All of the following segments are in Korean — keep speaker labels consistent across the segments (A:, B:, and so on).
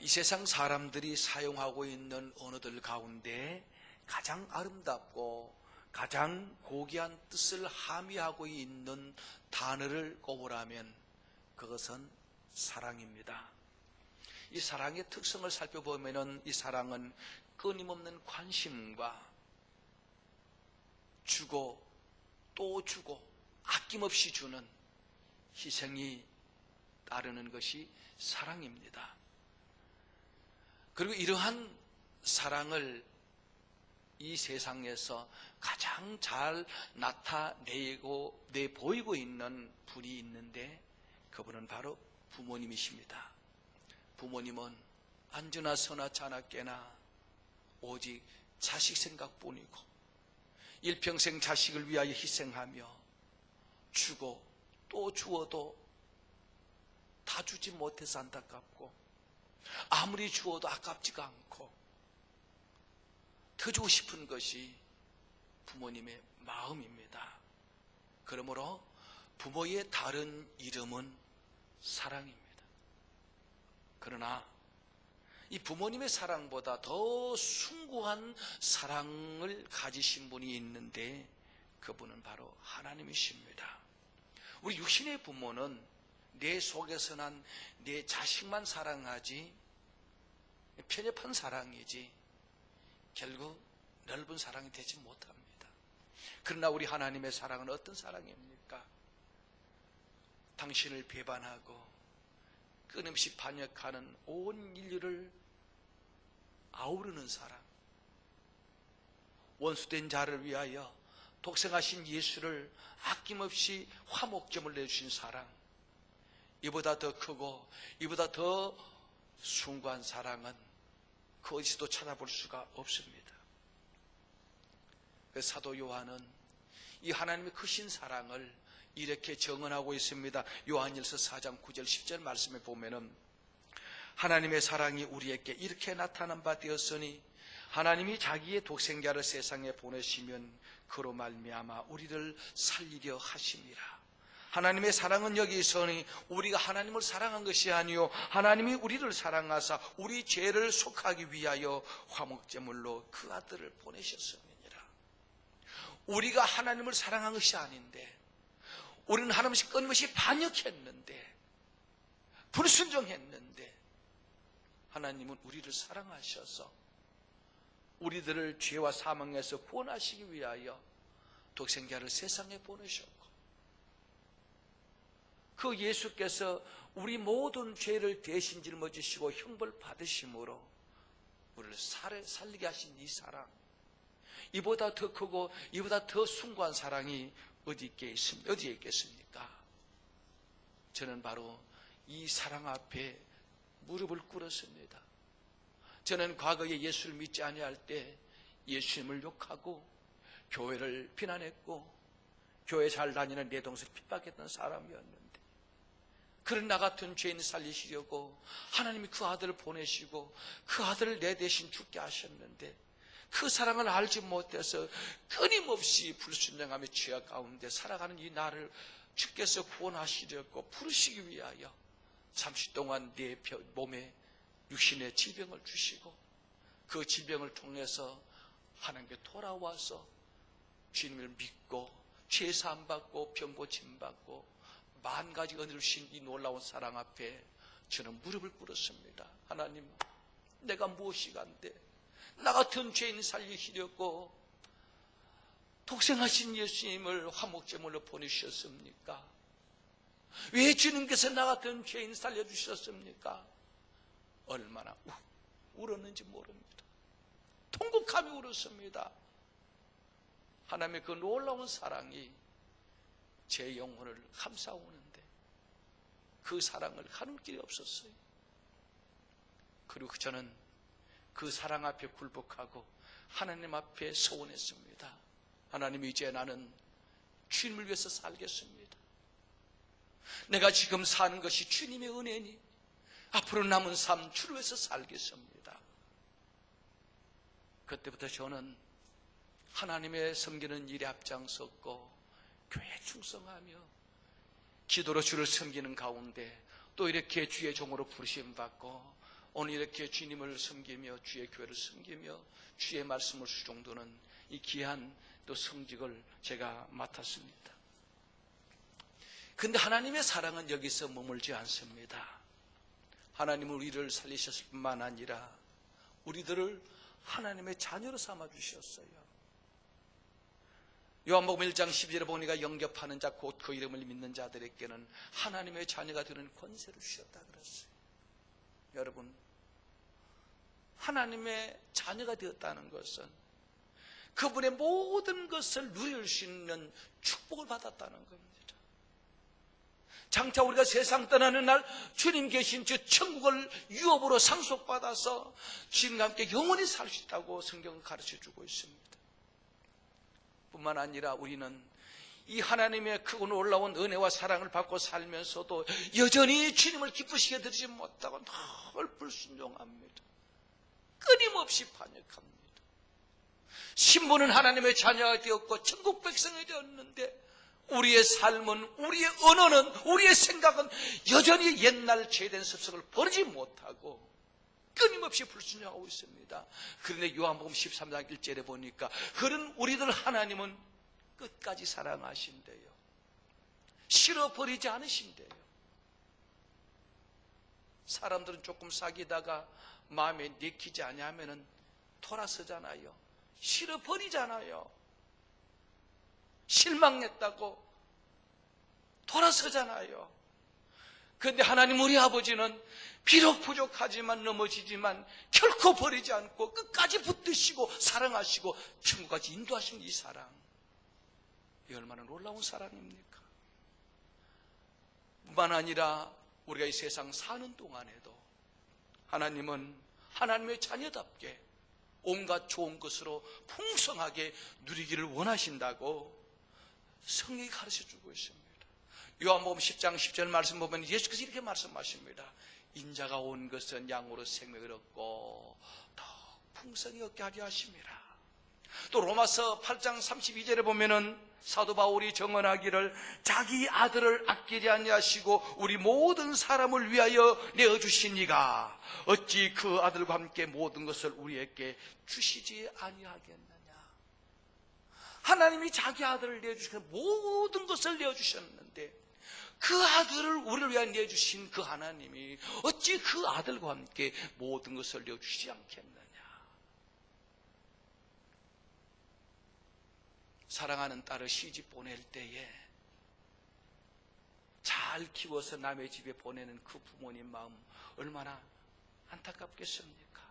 A: 이 세상 사람들이 사용하고 있는 언어들 가운데 가장 아름답고 가장 고귀한 뜻을 함의하고 있는 단어를 꼽으라면 그것은 사랑입니다. 이 사랑의 특성을 살펴보면 이 사랑은 끊임없는 관심과 주고 또 주고 아낌없이 주는 희생이 따르는 것이 사랑입니다. 그리고 이러한 사랑을 이 세상에서 가장 잘 내보이고 있는 분이 있는데 그분은 바로 부모님이십니다. 부모님은 안주나 서나 자나 깨나 오직 자식 생각뿐이고 일평생 자식을 위하여 희생하며 주고 또 주어도 다 주지 못해서 안타깝고 아무리 주어도 아깝지가 않고 더 주고 싶은 것이 부모님의 마음입니다. 그러므로 부모의 다른 이름은 사랑입니다. 그러나 이 부모님의 사랑보다 더 숭고한 사랑을 가지신 분이 있는데 그분은 바로 하나님이십니다. 우리 육신의 부모는 내 속에서 난 내 자식만 사랑하지 편협한 사랑이지 결국 넓은 사랑이 되지 못합니다. 그러나 우리 하나님의 사랑은 어떤 사랑입니까? 당신을 배반하고 끊임없이 반역하는 온 인류를 아우르는 사랑, 원수된 자를 위하여 독생하신 예수를 아낌없이 화목제물 내주신 사랑, 이보다 더 크고 이보다 더 숭고한 사랑은 그 어디서도 찾아볼 수가 없습니다. 그 사도 요한은 이 하나님의 크신 사랑을 이렇게 정언하고 있습니다. 요한일서 4장 9절 10절 말씀에 보면은 하나님의 사랑이 우리에게 이렇게 나타난 바 되었으니 하나님이 자기의 독생자를 세상에 보내시면 그로 말미암아 우리를 살리려 하심이라. 하나님의 사랑은 여기 있으니 우리가 하나님을 사랑한 것이 아니요 하나님이 우리를 사랑하사 우리 죄를 속하기 위하여 화목제물로 그 아들을 보내셨음이니라. 우리가 하나님을 사랑한 것이 아닌데 우리는 하나님을 끊임없이 반역했는데 불순종했는데 하나님은 우리를 사랑하셔서 우리들을 죄와 사망에서 구원하시기 위하여 독생자를 세상에 보내셨고 그 예수께서 우리 모든 죄를 대신 짊어지시고 형벌 받으심으로 우리를 살리게 하신 이 사랑, 이보다 더 크고 이보다 더 숭고한 사랑이 어디에 있겠습니까? 저는 바로 이 사랑 앞에 무릎을 꿇었습니다. 저는 과거에 예수를 믿지 아니할 때 예수님을 욕하고 교회를 비난했고 교회 잘 다니는 내 동생을 핍박했던 사람이었는데 그런 나 같은 죄인 살리시려고 하나님이 그 아들을 보내시고 그 아들을 내 대신 죽게 하셨는데 그 사랑을 알지 못해서 끊임없이 불순종하며 죄악 가운데 살아가는 이 나를 주께서 구원하시려고 부르시기 위하여 잠시 동안 내 몸에 육신의 질병을 주시고 그 질병을 통해서 하나님께 돌아와서 주님을 믿고 죄 사함 받고 병 고침 받고 만 가지 은혜를 주신 이 놀라운 사랑 앞에 저는 무릎을 꿇었습니다. 하나님, 내가 무엇이 간데 나 같은 죄인 살리시려고 독생하신 예수님을 화목제물로 보내주셨습니까? 왜 주님께서 나 같은 죄인 살려주셨습니까? 얼마나 울었는지 모릅니다. 통곡하며 울었습니다. 하나님의 그 놀라운 사랑이 제 영혼을 감싸오는데 그 사랑을 가눌 길이 없었어요. 그리고 저는 그 사랑 앞에 굴복하고 하나님 앞에 서원했습니다. 하나님, 이제 나는 주님을 위해서 살겠습니다. 내가 지금 사는 것이 주님의 은혜니 앞으로 남은 삶 주를 위해서 살겠습니다. 그때부터 저는 하나님의 섬기는 일에 앞장섰고 교회에 충성하며 기도로 주를 섬기는 가운데 또 이렇게 주의 종으로 부르심 받고 오늘 이렇게 주님을 섬기며 주의 교회를 섬기며 주의 말씀을 수종도는 이 귀한 또 성직을 제가 맡았습니다. 근데 하나님의 사랑은 여기서 머물지 않습니다. 하나님은 우리를 살리셨을 뿐만 아니라 우리들을 하나님의 자녀로 삼아주셨어요. 요한복음 1장 12절에 보니까 영접하는 자 곧 그 이름을 믿는 자들에게는 하나님의 자녀가 되는 권세를 주셨다 그랬어요. 여러분, 하나님의 자녀가 되었다는 것은 그분의 모든 것을 누릴 수 있는 축복을 받았다는 겁니다. 장차 우리가 세상 떠나는 날 주님 계신 저 천국을 유업으로 상속받아서 주님과 함께 영원히 살 수 있다고 성경은 가르쳐주고 있습니다. 뿐만 아니라 우리는 이 하나님의 크고 놀라운 은혜와 사랑을 받고 살면서도 여전히 주님을 기쁘시게 드리지 못하고 늘 불순종합니다. 끊임없이 반역합니다. 신부는 하나님의 자녀가 되었고 천국 백성이 되었는데 우리의 삶은, 우리의 언어는, 우리의 생각은 여전히 옛날 죄된 습성을 버리지 못하고 끊임없이 불순종하고 있습니다. 그런데 요한복음 13장 1절에 보니까 그런 우리들 하나님은 끝까지 사랑하신대요. 싫어버리지 않으신대요. 사람들은 조금 사귀다가 마음에 내키지 아니하면은 돌아서잖아요. 싫어버리잖아요. 실망했다고 돌아서잖아요. 그런데 하나님 우리 아버지는 비록 부족하지만 넘어지지만 결코 버리지 않고 끝까지 붙드시고 사랑하시고 천국까지 인도하신 이 사랑, 이 얼마나 놀라운 사랑입니까? 뿐만 아니라 우리가 이 세상 사는 동안에도 하나님은 하나님의 자녀답게 온갖 좋은 것으로 풍성하게 누리기를 원하신다고 성경이 가르쳐주고 있습니다. 요한복음 10장 10절 말씀 보면 예수께서 이렇게 말씀하십니다. 인자가 온 것은 양으로 생명을 얻고 더 풍성히 얻게 하려 하심이라. 또 로마서 8장 32절에 보면은 사도 바울이 정언하기를 자기 아들을 아끼지 아니하시고 우리 모든 사람을 위하여 내어주신 이가 어찌 그 아들과 함께 모든 것을 우리에게 주시지 아니하겠느냐. 하나님이 자기 아들을 내어주시고 모든 것을 내어주셨는데 그 아들을 우리를 위하여 내어주신 그 하나님이 어찌 그 아들과 함께 모든 것을 내어주시지 않겠느냐. 사랑하는 딸을 시집 보낼 때에 잘 키워서 남의 집에 보내는 그 부모님 마음 얼마나 안타깝겠습니까?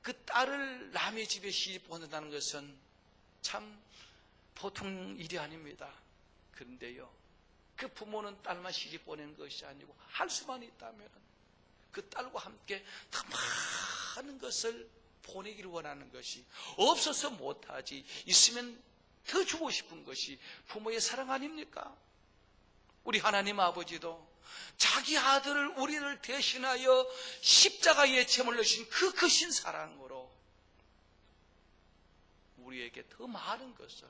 A: 그 딸을 남의 집에 시집 보낸다는 것은 참 보통 일이 아닙니다. 그런데요, 그 부모는 딸만 시집 보내는 것이 아니고 할 수만 있다면 그 딸과 함께 더 많은 것을 보내기를 원하는 것이, 없어서 못하지 있으면 더 주고 싶은 것이 부모의 사랑 아닙니까? 우리 하나님 아버지도 자기 아들을 우리를 대신하여 십자가에 제물로 주신 그 크신 사랑으로 우리에게 더 많은 것을,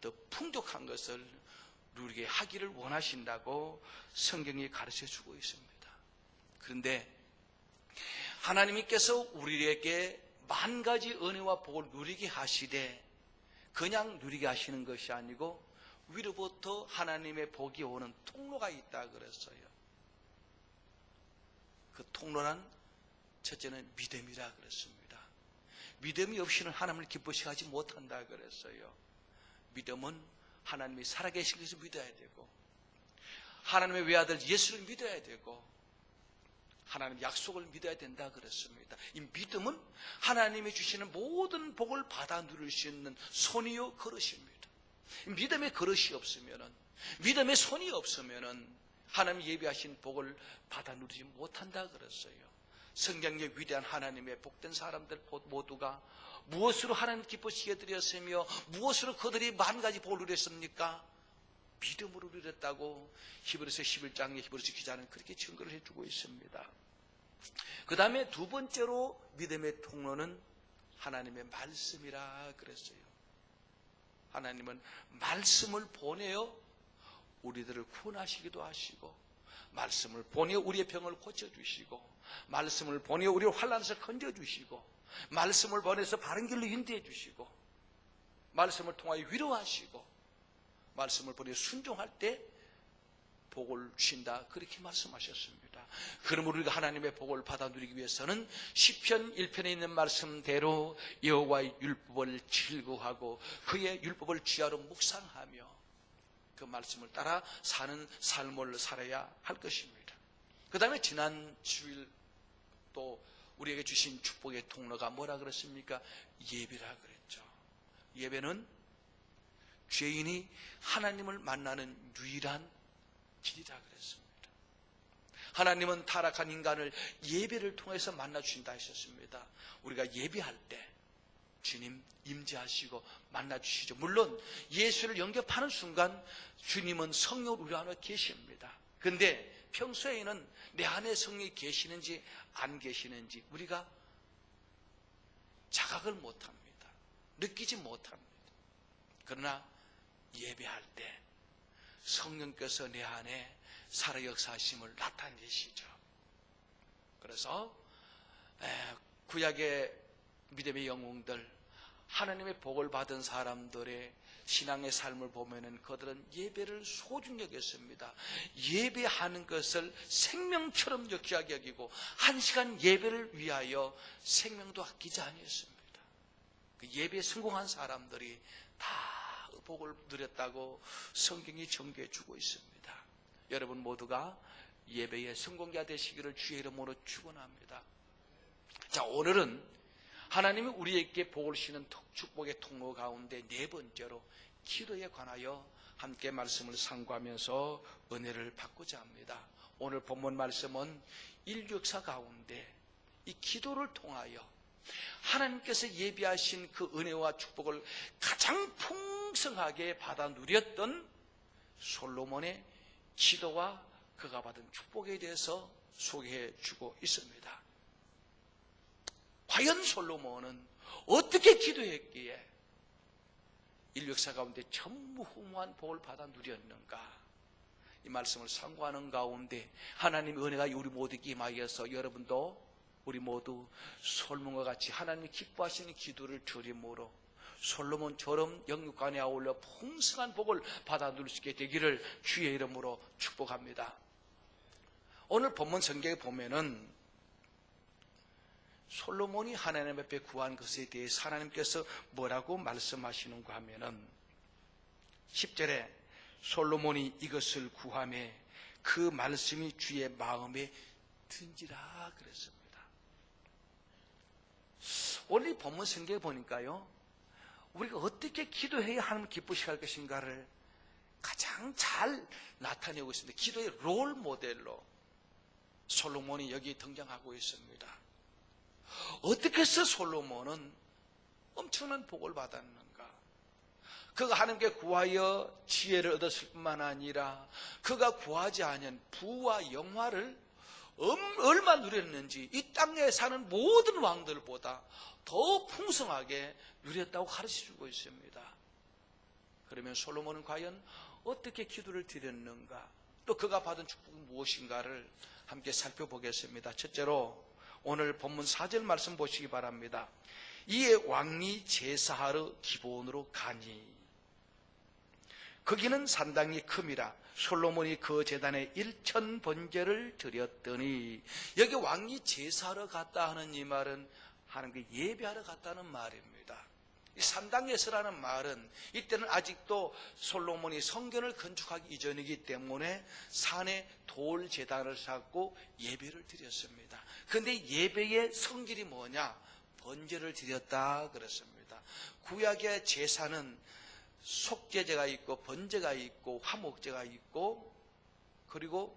A: 더 풍족한 것을 누리게 하기를 원하신다고 성경이 가르쳐주고 있습니다. 그런데 하나님께서 우리에게 만 가지 은혜와 복을 누리게 하시되 그냥 누리게 하시는 것이 아니고 위로부터 하나님의 복이 오는 통로가 있다 그랬어요. 그 통로란 첫째는 믿음이라 그랬습니다. 믿음이 없이는 하나님을 기쁘시게 하지 못한다 그랬어요. 믿음은 하나님이 살아계신 것을 믿어야 되고 하나님의 외아들 예수를 믿어야 되고 하나님의 약속을 믿어야 된다 그랬습니다. 이 믿음은 하나님이 주시는 모든 복을 받아 누릴 수 있는 손이요 그릇입니다. 믿음의 그릇이 없으면은, 믿음의 손이 없으면은 하나님 예비하신 복을 받아 누리지 못한다 그랬어요. 성경의 위대한 하나님의 복된 사람들 모두가 무엇으로 하나님 기쁘시게 드렸으며 무엇으로 그들이 만 가지 복을 누렸습니까? 믿음으로 누렸다고 히브리서 11장의 히브리서 기자는 그렇게 증거를 해주고 있습니다. 그 다음에 두 번째로 믿음의 통로는 하나님의 말씀이라 그랬어요. 하나님은 말씀을 보내어 우리들을 구원하시기도 하시고 말씀을 보내 우리의 병을 고쳐주시고, 말씀을 보내 우리를 환난에서 건져주시고, 말씀을 보내서 바른 길로 인도해 주시고, 말씀을 통하여 위로하시고, 말씀을 보내 순종할 때 복을 주신다, 그렇게 말씀하셨습니다. 그러므로 우리가 하나님의 복을 받아 누리기 위해서는 시편 1편에 있는 말씀대로 여호와의 율법을 즐거워하고 그의 율법을 주야로 묵상하며 그 말씀을 따라 사는 삶을 살아야 할 것입니다. 그 다음에 지난 주일 또 우리에게 주신 축복의 통로가 뭐라 그랬습니까? 예배라 그랬죠. 예배는 죄인이 하나님을 만나는 유일한 길이라 그랬습니다. 하나님은 타락한 인간을 예배를 통해서 만나주신다 하셨습니다. 우리가 예배할 때 주님 임재하시고 만나주시죠. 물론 예수를 영접하는 순간 주님은 성령으로 우리 안에 계십니다. 그런데 평소에는 내 안에 성령이 계시는지 안 계시는지 우리가 자각을 못합니다. 느끼지 못합니다. 그러나 예배할 때 성령께서 내 안에 살아 역사하심을 나타내시죠. 그래서 구약의 믿음의 영웅들, 하나님의 복을 받은 사람들의 신앙의 삶을 보면은 그들은 예배를 소중히 여겼습니다. 예배하는 것을 생명처럼 귀하게 여기고 1시간 예배를 위하여 생명도 아끼지 아니했습니다. 그 예배에 성공한 사람들이 다 복을 누렸다고 성경이 전개해 주고 있습니다. 여러분 모두가 예배의 성공자 되시기를 주의 이름으로 축원합니다. 자, 오늘은 하나님이 우리에게 복을 주시는 축복의 통로 가운데 네 번째로 기도에 관하여 함께 말씀을 상고하면서 은혜를 받고자 합니다. 오늘 본문 말씀은 인류 역사 가운데 이 기도를 통하여 하나님께서 예비하신 그 은혜와 축복을 가장 풍성하게 받아 누렸던 솔로몬의 기도와 그가 받은 축복에 대해서 소개해 주고 있습니다. 과연 솔로몬은 어떻게 기도했기에 인류 역사 가운데 전무후무한 복을 받아 누렸는가? 이 말씀을 상고하는 가운데 하나님의 은혜가 우리 모두에게 임하여서 여러분도 우리 모두 솔로몬과 같이 하나님이 기뻐하시는 기도를 드림으로 솔로몬처럼 영육간에 아울러 풍성한 복을 받아 누릴 수 있게 되기를 주의 이름으로 축복합니다. 오늘 본문 성경에 보면은 솔로몬이 하나님 앞에 구한 것에 대해서 하나님께서 뭐라고 말씀하시는가 하면은 10절에 솔로몬이 이것을 구하매 그 말씀이 주의 마음에 든지라 그랬습니다. 오늘 이 본문 성경에 보니까요, 우리가 어떻게 기도해야 하나님 기쁘시게 할 것인가를 가장 잘 나타내고 있습니다. 기도의 롤 모델로 솔로몬이 여기 등장하고 있습니다. 어떻게 해서 솔로몬은 엄청난 복을 받았는가? 그가 하나님께 구하여 지혜를 얻었을 뿐만 아니라 그가 구하지 않은 부와 영화를 얼마 누렸는지 이 땅에 사는 모든 왕들보다 더 풍성하게 누렸다고 가르쳐주고 있습니다. 그러면 솔로몬은 과연 어떻게 기도를 드렸는가? 또 그가 받은 축복은 무엇인가를 함께 살펴보겠습니다. 첫째로 오늘 본문 4절 말씀 보시기 바랍니다. 이에 왕이 제사하러 기브온으로 가니 거기는 산당이 큼이라 솔로몬이 그 제단에 1천 번제를 드렸더니, 여기 왕이 제사하러 갔다 하는 이 말은 하나님께 예배하러 갔다는 말입니다. 이 산당에서라는 말은 이때는 아직도 솔로몬이 성전을 건축하기 이전이기 때문에 산에 돌 제단을 쌓고 예배를 드렸습니다. 그런데 예배의 성질이 뭐냐? 번제를 드렸다 그랬습니다. 구약의 제사는 속죄제가 있고 번제가 있고 화목제가 있고 그리고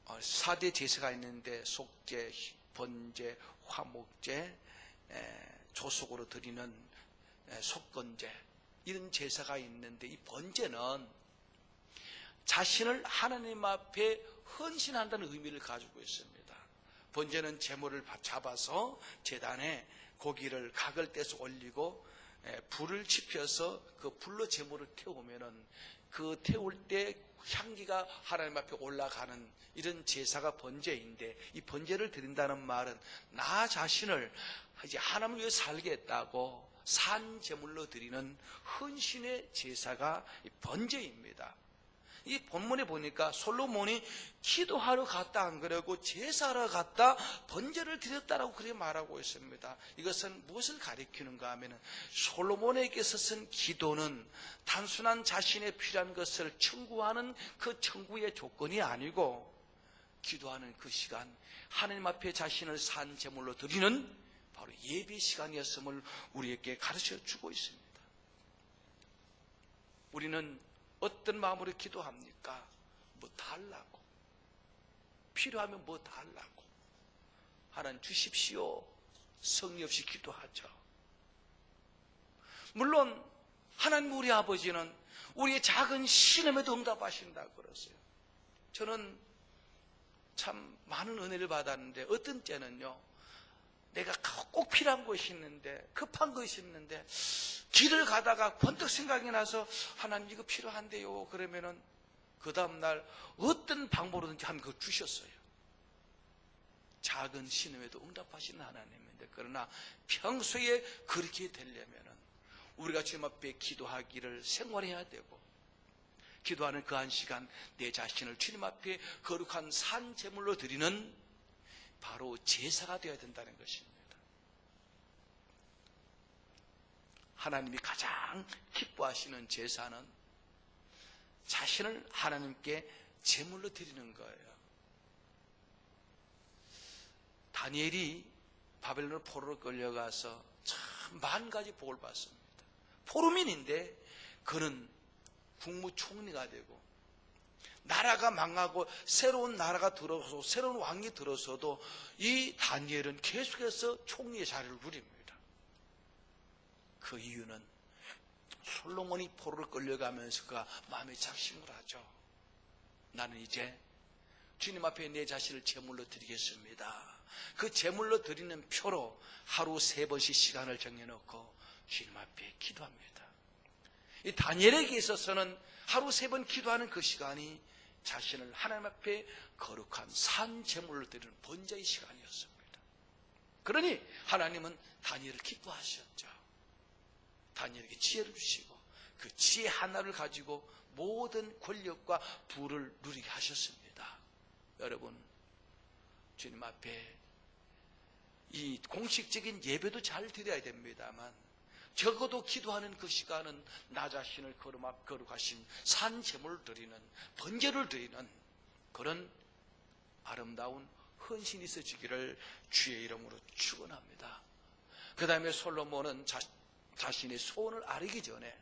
A: 4대 제사가 있는데 속죄, 번제, 화목제, 조속으로 드리는 속건제, 이런 제사가 있는데 이 번제는 자신을 하나님 앞에 헌신한다는 의미를 가지고 있습니다. 번제는 제물을 잡아서 제단에 고기를 각을 떼서 올리고 불을 지펴서 그 불로 제물을 태우면은 그 태울 때 향기가 하나님 앞에 올라가는 이런 제사가 번제인데, 이 번제를 드린다는 말은 나 자신을 이제 하나님을 위해 살겠다고 산 제물로 드리는 헌신의 제사가 이 번제입니다. 이 본문에 보니까 솔로몬이 기도하러 갔다 안 그러고 제사하러 갔다 번제를 드렸다라고 그렇게 말하고 있습니다. 이것은 무엇을 가리키는가 하면, 솔로몬에게 있어서는 기도는 단순한 자신의 필요한 것을 청구하는 그 청구의 조건이 아니고, 기도하는 그 시간, 하나님 앞에 자신을 산 제물로 드리는 바로 예배 시간이었음을 우리에게 가르쳐 주고 있습니다. 우리는 어떤 마음으로 기도합니까? 뭐 달라고, 필요하면 뭐 달라고, 하나님 주십시오 성의 없이 기도하죠. 물론 하나님 우리 아버지는 우리의 작은 신음에도 응답하신다고 그러세요. 저는 참 많은 은혜를 받았는데, 어떤 때는요, 내가 꼭 필요한 것이 있는데, 급한 것이 있는데, 길을 가다가 번뜩 생각이 나서 하나님 이거 필요한데요 그러면은 그 다음날 어떤 방법으로든지 하나님 그거 주셨어요. 작은 신음에도 응답하시는 하나님인데, 그러나 평소에 그렇게 되려면은 우리가 주님 앞에 기도하기를 생활해야 되고, 기도하는 그 한 시간 내 자신을 주님 앞에 거룩한 산 제물로 드리는 바로 제사가 되어야 된다는 것입니다. 하나님이 가장 기뻐하시는 제사는 자신을 하나님께 제물로 드리는 거예요. 다니엘이 바벨론 포로로 끌려가서 참 만 가지 복을 받습니다. 포로민인데 그는 국무총리가 되고, 나라가 망하고 새로운 나라가 들어서 새로운 왕이 들어서도 이 다니엘은 계속해서 총리의 자리를 누립니다. 그 이유는 솔로몬이 포로를 끌려가면서 그가 마음에 작심을 하죠. 나는 이제 주님 앞에 내 자신을 제물로 드리겠습니다. 그 제물로 드리는 표로 하루 3번씩 시간을 정해놓고 주님 앞에 기도합니다. 이 다니엘에게 있어서는 하루 3번 기도하는 그 시간이 자신을 하나님 앞에 거룩한 산 제물로 드리는 번제의 시간이었습니다. 그러니 하나님은 다니엘을 기뻐하셨죠. 다니엘에게 지혜를 주시고 그 지혜 하나를 가지고 모든 권력과 부를 누리게 하셨습니다. 여러분, 주님 앞에 이 공식적인 예배도 잘 드려야 됩니다만, 적어도 기도하는 그 시간은 나 자신을 거룩하신 산 제물을 드리는, 번제를 드리는 그런 아름다운 헌신이 있어지기를 주의 이름으로 축원합니다. 그 다음에 솔로몬은 자신의 소원을 아뢰기 전에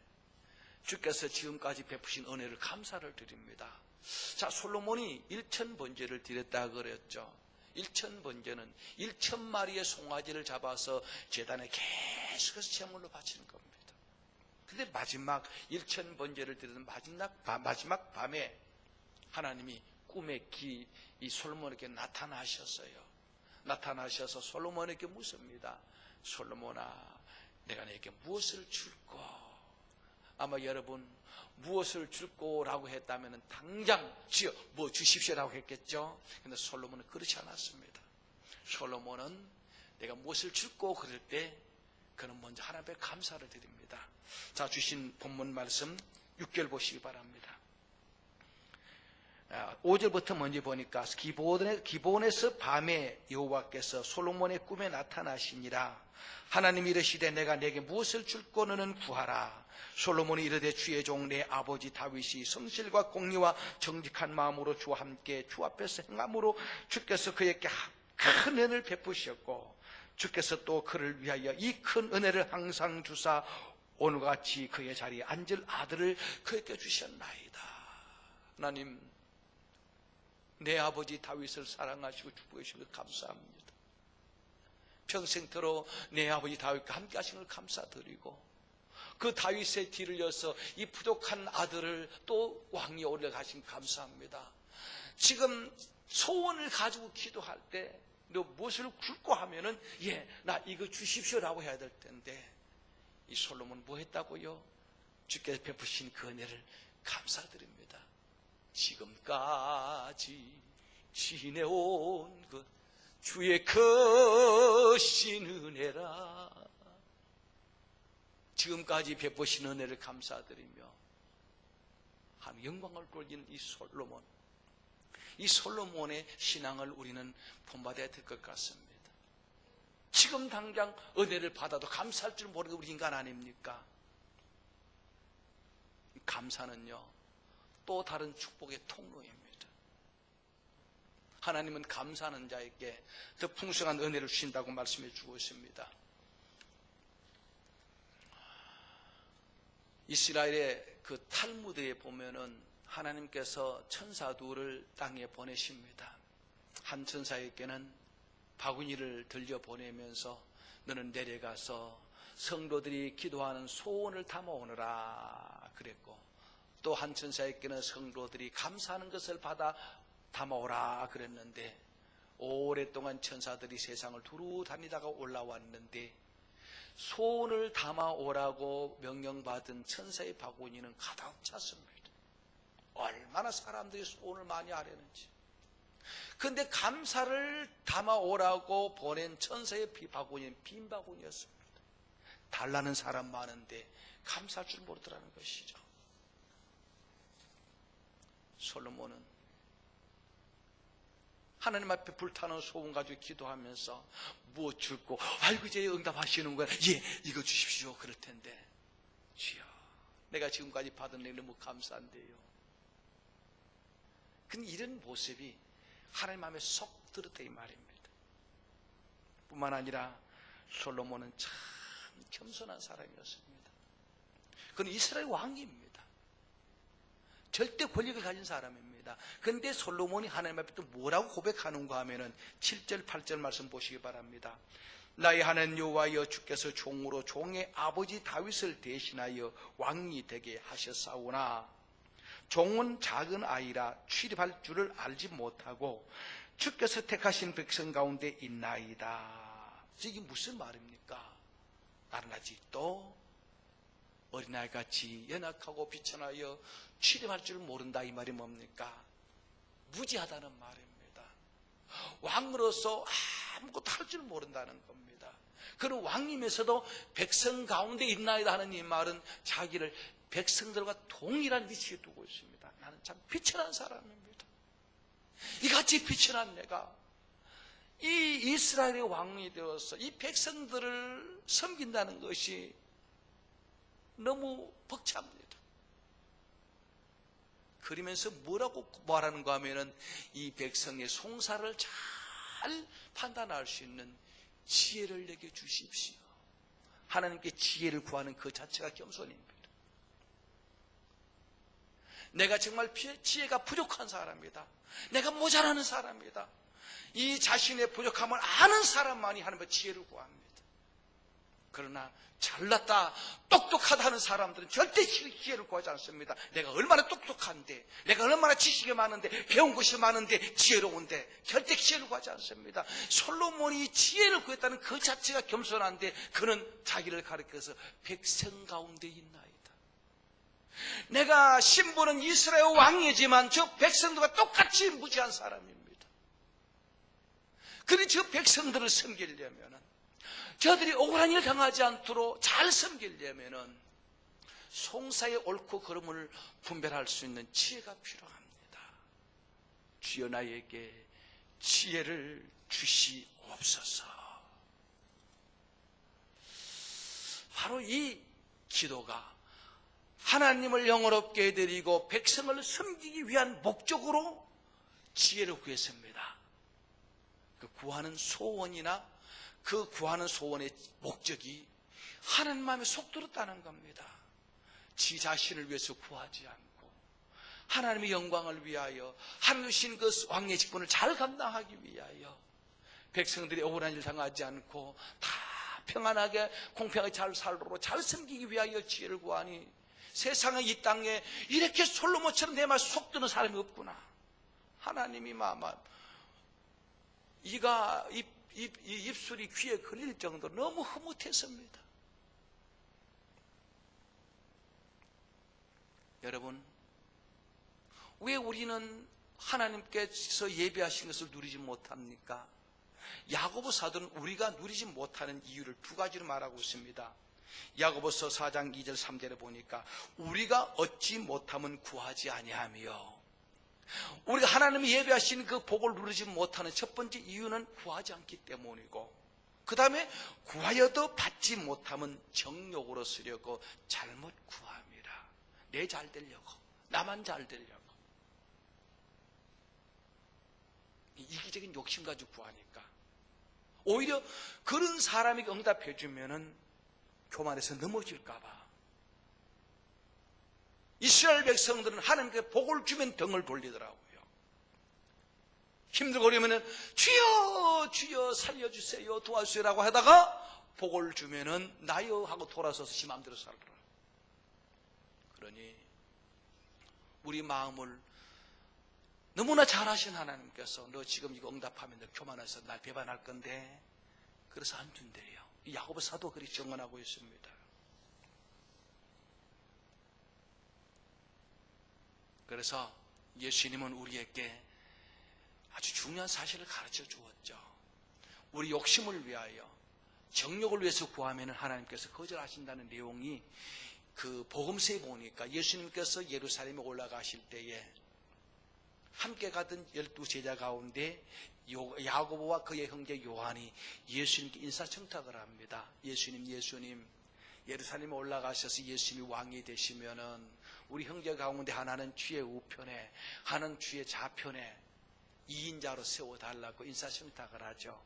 A: 주께서 지금까지 베푸신 은혜를 감사를 드립니다. 자, 솔로몬이 1000번제를 드렸다 그랬죠. 1000번제는 1000마리의 송아지를 잡아서 제단에 계속해서 제물로 바치는 겁니다. 근데 마지막 1000번제를 드리는 마지막 밤에 하나님이 꿈에 이 솔로몬에게 나타나셨어요. 나타나셔서 솔로몬에게 묻습니다. 솔로몬아, 내가 너에게 무엇을 줄꼬? 아마 여러분 무엇을 줄꼬라고 했다면 당장 주여 뭐 주십시오라고 했겠죠. 그런데 솔로몬은 그렇지 않았습니다. 솔로몬은 내가 무엇을 줄꼬 그럴 때 그는 먼저 하나님께 감사를 드립니다. 자, 주신 본문 말씀 6절 보시기 바랍니다. 5절부터 먼저 보니까 기브온에서 밤에 여호와께서 솔로몬의 꿈에 나타나시니라. 하나님이 이르시되 내가 내게 무엇을 줄꼬 너는 구하라. 솔로몬이 이르되 주의 종 내 아버지 다윗이 성실과 공의와 정직한 마음으로 주와 함께 주 앞에서 행함으로 주께서 그에게 큰 은혜를 베푸셨고, 주께서 또 그를 위하여 이 큰 은혜를 항상 주사 오늘같이 그의 자리에 앉을 아들을 그에게 주셨나이다. 하나님, 내 아버지 다윗을 사랑하시고 축복하신 것 감사합니다. 평생토록 내 아버지 다윗과 함께 하신 걸 감사드리고, 그 다윗의 뒤를 이어서 이 부족한 아들을 또 왕위에 올려가신 감사합니다. 지금 소원을 가지고 기도할 때 너 무엇을 굵고 하면은 나 이거 주십시오라고 해야 될 텐데, 이 솔로몬 뭐 했다고요? 주께서 베푸신 그 은혜를 감사드립니다. 지금까지 지내온 그 주의 크신 은혜라. 지금까지 베푸신 은혜를 감사드리며 하나님 영광을 돌리는 이 솔로몬의 신앙을 우리는 본받아야 될 것 같습니다. 지금 당장 은혜를 받아도 감사할 줄 모르는 우리 인간 아닙니까? 감사는요, 또 다른 축복의 통로입니다. 하나님은 감사하는 자에게 더 풍성한 은혜를 주신다고 말씀해 주고 있습니다. 이스라엘의 그 탈무드에 보면은 하나님께서 천사 둘을 땅에 보내십니다. 한 천사에게는 바구니를 들려 보내면서 너는 내려가서 성도들이 기도하는 소원을 담아오너라 그랬고, 또 한 천사에게는 성도들이 감사하는 것을 받아 담아오라 그랬는데, 오랫동안 천사들이 세상을 두루 다니다가 올라왔는데 소원을 담아오라고 명령받은 천사의 바구니는 가득 찼습니다. 얼마나 사람들이 소원을 많이 하려는지. 그런데 감사를 담아오라고 보낸 천사의 바구니는 빈 바구니였습니다. 달라는 사람 많은데 감사할 줄 모르더라는 것이죠. 솔로몬은 하나님 앞에 불타는 소원 가지고 기도하면서 무엇 줄고, 아이고 이제 응답하시는 거야. 예, 이거 주십시오. 그럴 텐데, 주여, 내가 지금까지 받은 일 너무 감사한데요. 근데 이런 모습이 하나님 마음에 쏙 들었다 이 말입니다. 뿐만 아니라 솔로몬은 참 겸손한 사람이었습니다. 그는 이스라엘 왕입니다. 절대 권력을 가진 사람입니다. 그런데 솔로몬이 하나님 앞에 또 뭐라고 고백하는가 하면은 7절 8절 말씀 보시기 바랍니다. 나의 하나님 여호와여, 주께서 종으로 종의 아버지 다윗을 대신하여 왕이 되게 하셨사오나 종은 작은 아이라 출입할 줄을 알지 못하고 주께서 택하신 백성 가운데 있나이다. 이게 무슨 말입니까? 나는 아직도 어린아이같이 연약하고 비천하여 출입할 줄 모른다. 이 말이 뭡니까? 무지하다는 말입니다. 왕으로서 아무것도 할 줄 모른다는 겁니다. 그는 왕이면서도 백성 가운데 있나이다 하는 이 말은 자기를 백성들과 동일한 위치에 두고 있습니다. 나는 참 비천한 사람입니다. 이같이 비천한 내가 이 이스라엘의 왕이 되어서 이 백성들을 섬긴다는 것이 너무 벅찹니다. 그러면서 뭐라고 말하는가 하면은 이 백성의 송사를 잘 판단할 수 있는 지혜를 내게 주십시오. 하나님께 지혜를 구하는 그 자체가 겸손입니다. 내가 정말 지혜가 부족한 사람이다. 내가 모자라는 사람이다. 이 자신의 부족함을 아는 사람만이 하나님의 지혜를 구합니다. 그러나 잘났다, 똑똑하다 하는 사람들은 절대 지혜를 구하지 않습니다. 내가 얼마나 똑똑한데, 내가 얼마나 지식이 많은데, 배운 것이 많은데, 지혜로운데 절대 지혜를 구하지 않습니다. 솔로몬이 지혜를 구했다는 그 자체가 겸손한데, 그는 자기를 가리켜서 백성 가운데 있나이다. 내가 신분은 이스라엘 왕이지만 저 백성들과 똑같이 무지한 사람입니다. 그러니 저 백성들을 섬기려면, 저들이 억울한 일 당하지 않도록 잘 섬기려면 송사의 옳고 그름을 분별할 수 있는 지혜가 필요합니다. 주여 나에게 지혜를 주시옵소서. 바로 이 기도가 하나님을 영원롭게 해드리고 백성을 섬기기 위한 목적으로 지혜를 구했습니다. 그 구하는 소원이나 그 구하는 소원의 목적이 하나님 마음에 속 들었다는 겁니다. 지 자신을 위해서 구하지 않고 하나님의 영광을 위하여, 하나님 주신 그 왕의 직분을 잘 감당하기 위하여, 백성들이 억울한 일 당하지 않고 다 평안하게 공평하게 잘 살도록 잘 섬기기 위하여 지혜를 구하니, 세상에 이 땅에 이렇게 솔로몬처럼 내 말 속 드는 사람이 없구나. 하나님이 이 입술이 귀에 걸릴 정도로 너무 흐뭇했습니다. 여러분, 왜 우리는 하나님께서 예비하신 것을 누리지 못합니까? 야고보 사도는 우리가 누리지 못하는 이유를 두 가지로 말하고 있습니다. 야고보서 4장 2절 3절에 보니까 우리가 얻지 못하면 구하지 아니하며, 우리가 하나님이 예비하신 그 복을 누리지 못하는 첫 번째 이유는 구하지 않기 때문이고, 그 다음에 구하여도 받지 못하면 정욕으로 쓰려고 잘못 구합니다. 내 잘 되려고, 나만 잘 되려고, 이기적인 욕심 가지고 구하니까 오히려 그런 사람에게 응답해 주면은 교만해서 넘어질까봐. 이스라엘 백성들은 하나님께 복을 주면 등을 돌리더라고요. 힘들고 그러면은 주여 주여 살려주세요, 도와주세요라고 하다가 복을 주면은 나여 하고 돌아서서 지 맘대로 살더라. 그러니 우리 마음을 너무나 잘하신 하나님께서 너 지금 이거 응답하면 너 교만해서 날 배반할 건데 그래서 안 준대요. 야고보 사도 그렇게 증언하고 있습니다. 그래서 예수님은 우리에게 아주 중요한 사실을 가르쳐 주었죠. 우리 욕심을 위하여, 정욕을 위해서 구하면 하나님께서 거절하신다는 내용이 그 복음서에 보니까 예수님께서 예루살렘에 올라가실 때에 함께 가던 12제자 가운데 야고보와 그의 형제 요한이 예수님께 인사청탁을 합니다. 예수님 예루살렘에 올라가셔서 예수님이 왕이 되시면은 우리 형제 가운데 하나는 주의 우편에, 하나는 주의 좌편에 2인자로 세워달라고 인사청탁을 하죠.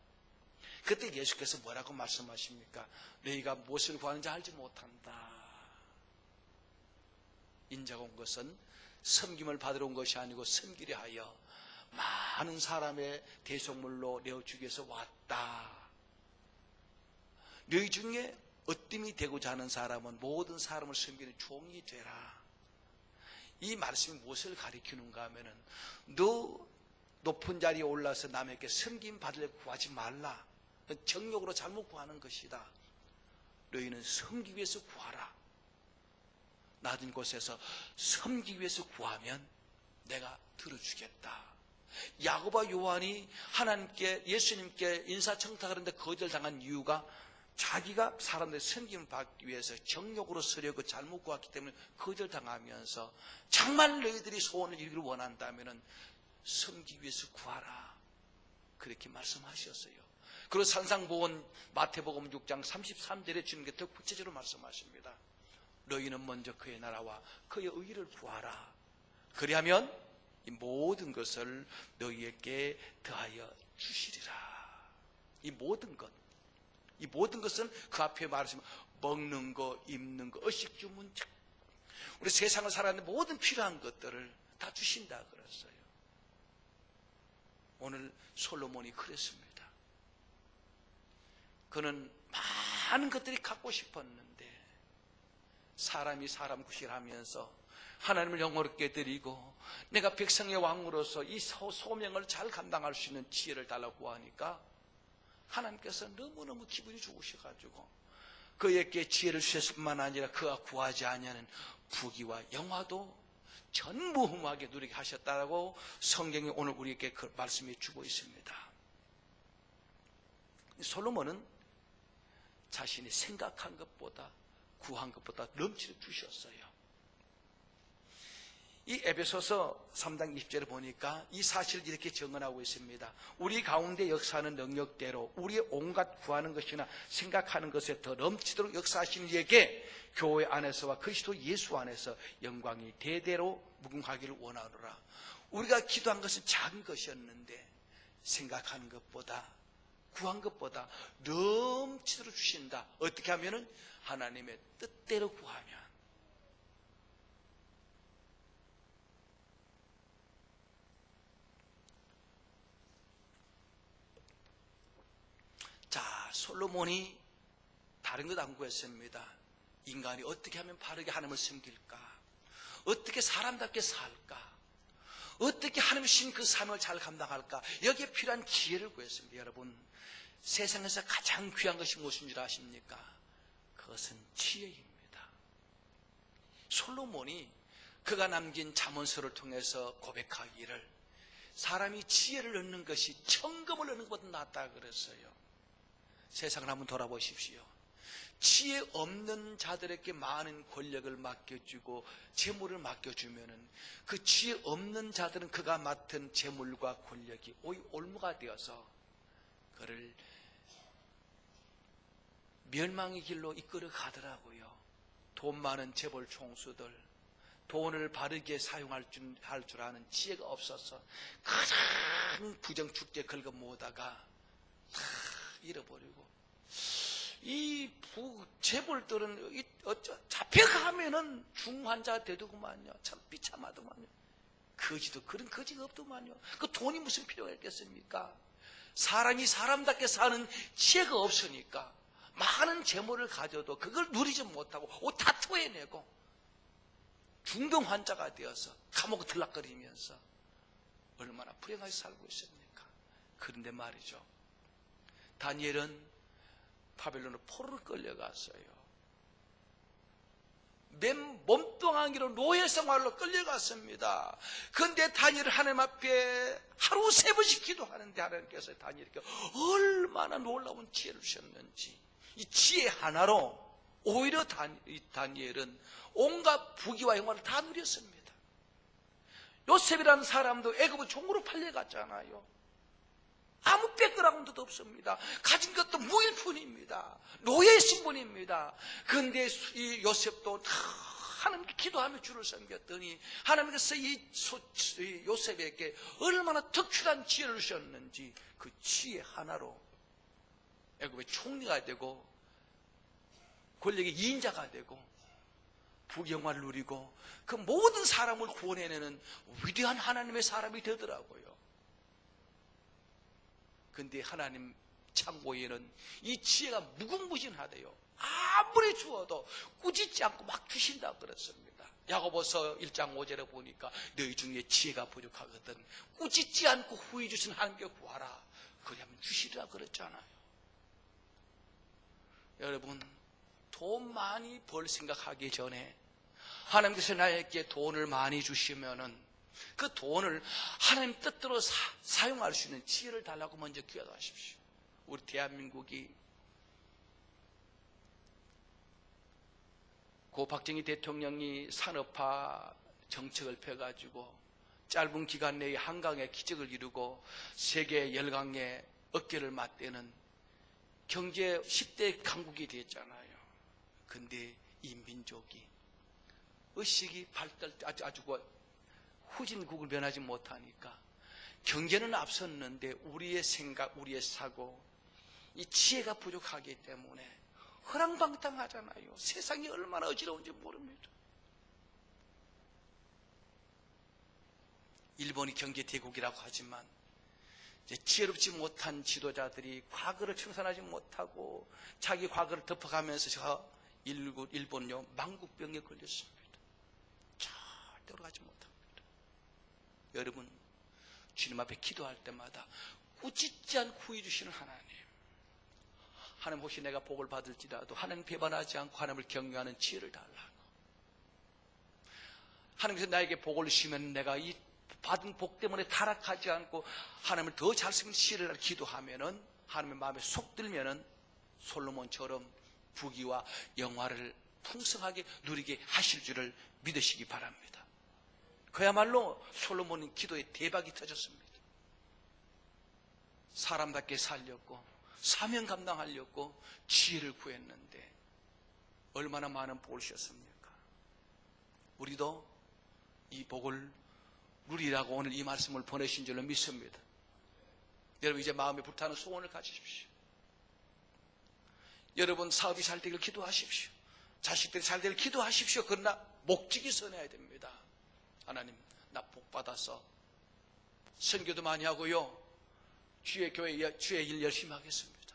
A: 그때 예수께서 뭐라고 말씀하십니까? 너희가 무엇을 구하는지 알지 못한다. 인자가 온 것은 섬김을 받으러 온 것이 아니고 섬기려 하여 많은 사람의 대속물로 내어주기 위해서 왔다. 너희 중에 어뜸이 되고자 하는 사람은 모든 사람을 섬기는 종이 되라. 이 말씀이 무엇을 가리키는가 하면은 너 높은 자리에 올라서 남에게 섬김 받으려고 구하지 말라. 정욕으로 잘못 구하는 것이다. 너희는 섬기기 위해서 구하라. 낮은 곳에서 섬기기 위해서 구하면 내가 들어주겠다. 야고보와 요한이 하나님께, 예수님께 인사청탁을 하는데 거절당한 이유가 자기가 사람들의 섬김을 받기 위해서 정욕으로 쓰려고 잘못 구했기 때문에 거절당하면서 정말 너희들이 소원을 이루기를 원한다면 섬기기 위해서 구하라. 그렇게 말씀하셨어요. 그리고 산상보원 마태복음 6장 33절에 주님께 더 구체적으로 말씀하십니다. 너희는 먼저 그의 나라와 그의 의를 구하라. 그리하면 이 모든 것을 너희에게 더하여 주시리라. 이 모든 것은 그 앞에 말하시면 먹는 거, 입는 거, 의식주문, 우리 세상을 살아가는 모든 필요한 것들을 다 주신다 그랬어요. 오늘 솔로몬이 그랬습니다. 그는 많은 것들이 갖고 싶었는데 사람이 사람 구실하면서 하나님을 영원롭게 드리고 내가 백성의 왕으로서 이 소명을 잘 감당할 수 있는 지혜를 달라고 하니까 하나님께서 너무너무 기분이 좋으셔가지고 그에게 지혜를 주셨을 뿐만 아니라 그가 구하지 아니하는 부귀와 영화도 전무후무하게 누리게 하셨다라고 성경이 오늘 우리에게 그 말씀해 주고 있습니다. 솔로몬은 자신이 생각한 것보다 구한 것보다 넘치게 주셨어요. 이 에베소서 3장 20절에 보니까 이 사실을 이렇게 증언하고 있습니다. 우리 가운데 역사하는 능력대로 우리의 온갖 구하는 것이나 생각하는 것에 더 넘치도록 역사하시는 이에게 교회 안에서와 그리스도 예수 안에서 영광이 대대로 무궁하기를 원하노라. 우리가 기도한 것은 작은 것이었는데 생각하는 것보다 구한 것보다 넘치도록 주신다. 어떻게 하면은 하나님의 뜻대로 구하면. 자, 솔로몬이 다른 것 안 구했습니다. 인간이 어떻게 하면 바르게 하나님을 섬길까? 어떻게 사람답게 살까? 어떻게 하나님의 신 그 삶을 잘 감당할까? 여기에 필요한 지혜를 구했습니다. 여러분, 세상에서 가장 귀한 것이 무엇인 줄 아십니까? 그것은 지혜입니다. 솔로몬이 그가 남긴 잠언서를 통해서 고백하기를 사람이 지혜를 얻는 것이 천금을 얻는 것보다 낫다 그랬어요. 세상을 한번 돌아보십시오. 지혜 없는 자들에게 많은 권력을 맡겨주고 재물을 맡겨주면은 그 지혜 없는 자들은 그가 맡은 재물과 권력이 오히 올무가 되어서 그를 멸망의 길로 이끌어 가더라고요. 돈 많은 재벌 총수들, 돈을 바르게 사용할 줄 아는 지혜가 없어서 가장 부정축제 긁어 모으다가 다 잃어버리고, 이 재벌들은 잡혀가면은 중환자가 되더구만요. 참 비참하더만요. 거지도 그런 거지가 없더만요. 그 돈이 무슨 필요가 있겠습니까? 사람이 사람답게 사는 지혜가 없으니까 많은 재물을 가져도 그걸 누리지 못하고 옷 다 토해내고 중병 환자가 되어서 감옥에 들락거리면서 얼마나 불행하게 살고 있습니까? 그런데 말이죠, 다니엘은 바벨론으로 포로로 끌려갔어요. 몸뚱아리로 노예 생활로 끌려갔습니다. 그런데 다니엘은 하나님 앞에 하루 3번씩 기도하는데 하나님께서 다니엘에게 얼마나 놀라운 지혜를 주셨는지, 이 지혜 하나로 오히려 다니엘은 온갖 부귀와 영화를 다 누렸습니다. 요셉이라는 사람도 애굽의 종으로 팔려갔잖아요. 아무 백그라운드도 없습니다. 가진 것도 무일푼입니다. 노예 신분입니다. 그런데 이 요셉도 하나님께 기도하며 주를 섬겼더니 하나님께서 이 요셉에게 얼마나 특출한 지혜를 주셨는지 그 지혜 하나로 애굽의 총리가 되고 권력의 2인자가 되고 부귀영화를 누리고 그 모든 사람을 구원해내는 위대한 하나님의 사람이 되더라고요. 근데 하나님 창고에는 이 지혜가 무궁무진하대요. 아무리 주어도 꾸짖지 않고 막 주신다 그랬습니다. 야고보서 1장 5절에 보니까 너희 중에 지혜가 부족하거든 꾸짖지 않고 후히 주신 하나님께 구하라. 그러면 주시리라 그랬잖아요. 여러분, 돈 많이 벌 생각하기 전에 하나님께서 나에게 돈을 많이 주시면은 그 돈을 하나님 뜻대로 사용할 수 있는 지혜를 달라고 먼저 기도하십시오. 우리 대한민국이 고 박정희 대통령이 산업화 정책을 펴가지고 짧은 기간 내에 한강의 기적을 이루고 세계 열강의 어깨를 맞대는 경제 10대 강국이 됐잖아요. 근데 이 민족이 의식이 발달 아주 후진국을 면하지 못하니까 경제는 앞섰는데 우리의 생각, 우리의 사고, 이 지혜가 부족하기 때문에 허랑방탕하잖아요. 세상이 얼마나 어지러운지 모릅니다. 일본이 경제 대국이라고 하지만 이제 지혜롭지 못한 지도자들이 과거를 청산하지 못하고 자기 과거를 덮어가면서 일본요 망국병에 걸렸습니다. 절대로 가지 못합니다. 여러분, 주님 앞에 기도할 때마다 꾸짖지 않고 후히 주시는 하나님, 혹시 내가 복을 받을지라도 하나님 배반하지 않고 하나님을 경외하는 지혜를 달라고. 하나님께서 나에게 복을 주시면 내가 이 받은 복 때문에 타락하지 않고 하나님을 더 잘 쓰는 지혜를 기도하면은 하나님의 마음에 속 들면은 솔로몬처럼 부귀와 영화를 풍성하게 누리게 하실 줄을 믿으시기 바랍니다. 그야말로 솔로몬은 기도에 대박이 터졌습니다. 사람답게 살렸고 사명 감당하려고 지혜를 구했는데 얼마나 많은 복을 주셨습니까? 우리도 이 복을 누리라고 오늘 이 말씀을 보내신 줄로 믿습니다. 여러분, 이제 마음에 불타는 소원을 가지십시오. 여러분, 사업이 잘 되길 기도하십시오. 자식들이 잘 되길 기도하십시오. 그러나 목적이 선해야 됩니다. 하나님, 나 복 받아서 선교도 많이 하고요, 주의 교회, 주의 일 열심히 하겠습니다.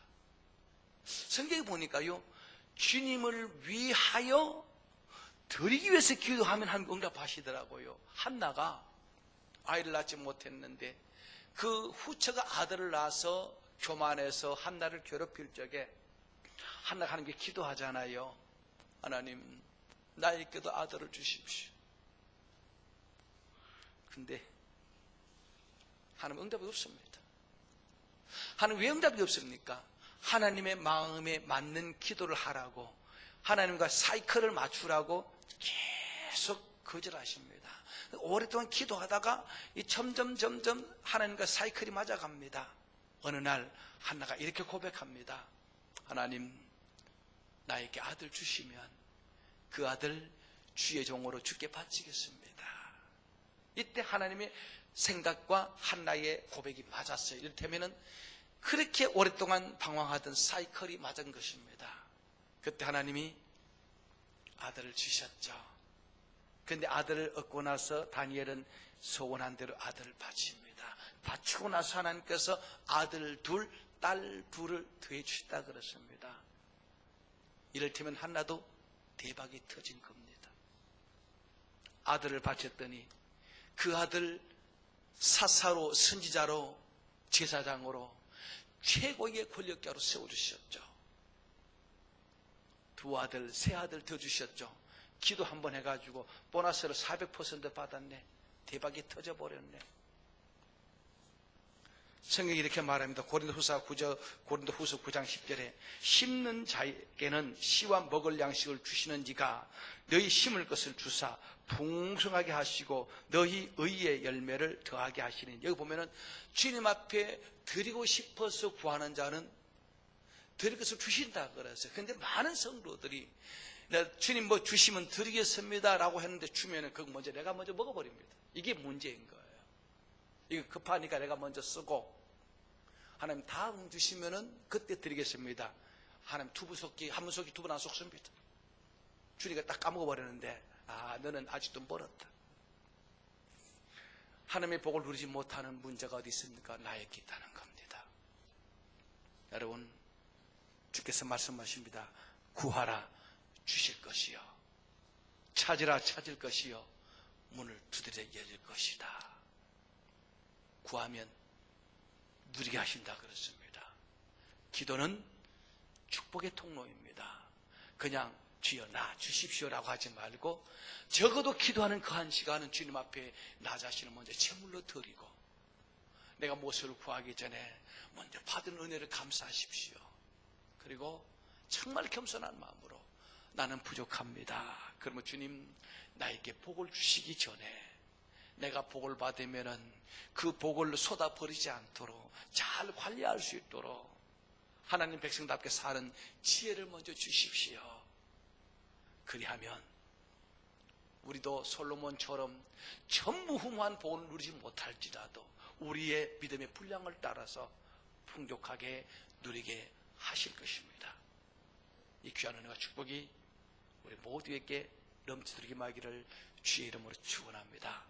A: 성경에 보니까요, 주님을 위하여 드리기 위해서 기도하면 하나님 응답하시더라고요. 한나가 아이를 낳지 못했는데 그 후처가 아들을 낳아서 교만해서 한나를 괴롭힐 적에 한나가 하나님께 기도하잖아요. 하나님, 나에게도 아들을 주십시오. 근데 하나님 응답이 없습니다. 하나님 왜 응답이 없습니까? 하나님의 마음에 맞는 기도를 하라고, 하나님과 사이클을 맞추라고 계속 거절하십니다. 오랫동안 기도하다가 점점 하나님과 사이클이 맞아갑니다. 어느 날 한나가 이렇게 고백합니다. 하나님, 나에게 아들 주시면 그 아들 주의 종으로 주께 바치겠습니다. 이때 하나님의 생각과 한나의 고백이 맞았어요. 이를테면 그렇게 오랫동안 방황하던 사이클이 맞은 것입니다. 그때 하나님이 아들을 주셨죠. 그런데 아들을 얻고 나서 다니엘은 소원한 대로 아들을 바칩니다. 바치고 나서 하나님께서 아들 둘, 딸 둘을 더해 주시다 그랬습니다. 이를테면 한나도 대박이 터진 겁니다. 아들을 바쳤더니 그 아들 사사로, 선지자로, 제사장으로 최고의 권력자로 세워주셨죠. 두 아들, 세 아들 더 주셨죠. 기도 한번 해가지고 보너스를 400% 받았네. 대박이 터져버렸네. 성경이 이렇게 말합니다. 고린도후서 9장 10절에 심는 자에게는 씨와 먹을 양식을 주시는지가 너희 심을 것을 주사 풍성하게 하시고 너희 의의 열매를 더하게 하시는. 여기 보면은 주님 앞에 드리고 싶어서 구하는 자는 드릴 것을 주신다 그랬어요. 그런데 많은 성도들이 주님 뭐 주시면 드리겠습니다 라고 했는데 주면은 그거 내가 먼저 먹어버립니다. 이게 문제인 거예요. 이거 급하니까 내가 먼저 쓰고, 하나님 다음 주시면은 그때 드리겠습니다. 하나님 두부속기 한 문속기 두 번 안 속습니다. 주니까 딱 까먹어버리는데, 너는 아직도 멀었다. 하나님의 복을 누리지 못하는 문제가 어디 있습니까? 나에게 있다는 겁니다. 여러분, 주께서 말씀하십니다. 구하라 주실 것이요, 찾으라 찾을 것이요, 문을 두드려 열릴 것이다. 구하면 누리게 하신다 그렇습니다. 기도는 축복의 통로입니다. 그냥 주여 나 주십시오라고 하지 말고 적어도 기도하는 그 한 시간은 주님 앞에 나 자신을 먼저 제물로 드리고, 내가 무엇을 구하기 전에 먼저 받은 은혜를 감사하십시오. 그리고 정말 겸손한 마음으로 나는 부족합니다. 그러면 주님 나에게 복을 주시기 전에 내가 복을 받으면은 그 복을 쏟아버리지 않도록 잘 관리할 수 있도록 하나님 백성답게 사는 지혜를 먼저 주십시오. 그리하면 우리도 솔로몬처럼 전무후무한 복을 누리지 못할지라도 우리의 믿음의 분량을 따라서 풍족하게 누리게 하실 것입니다. 이 귀한 은혜와 축복이 우리 모두에게 넘치도록 임하기를 주의 이름으로 축원합니다.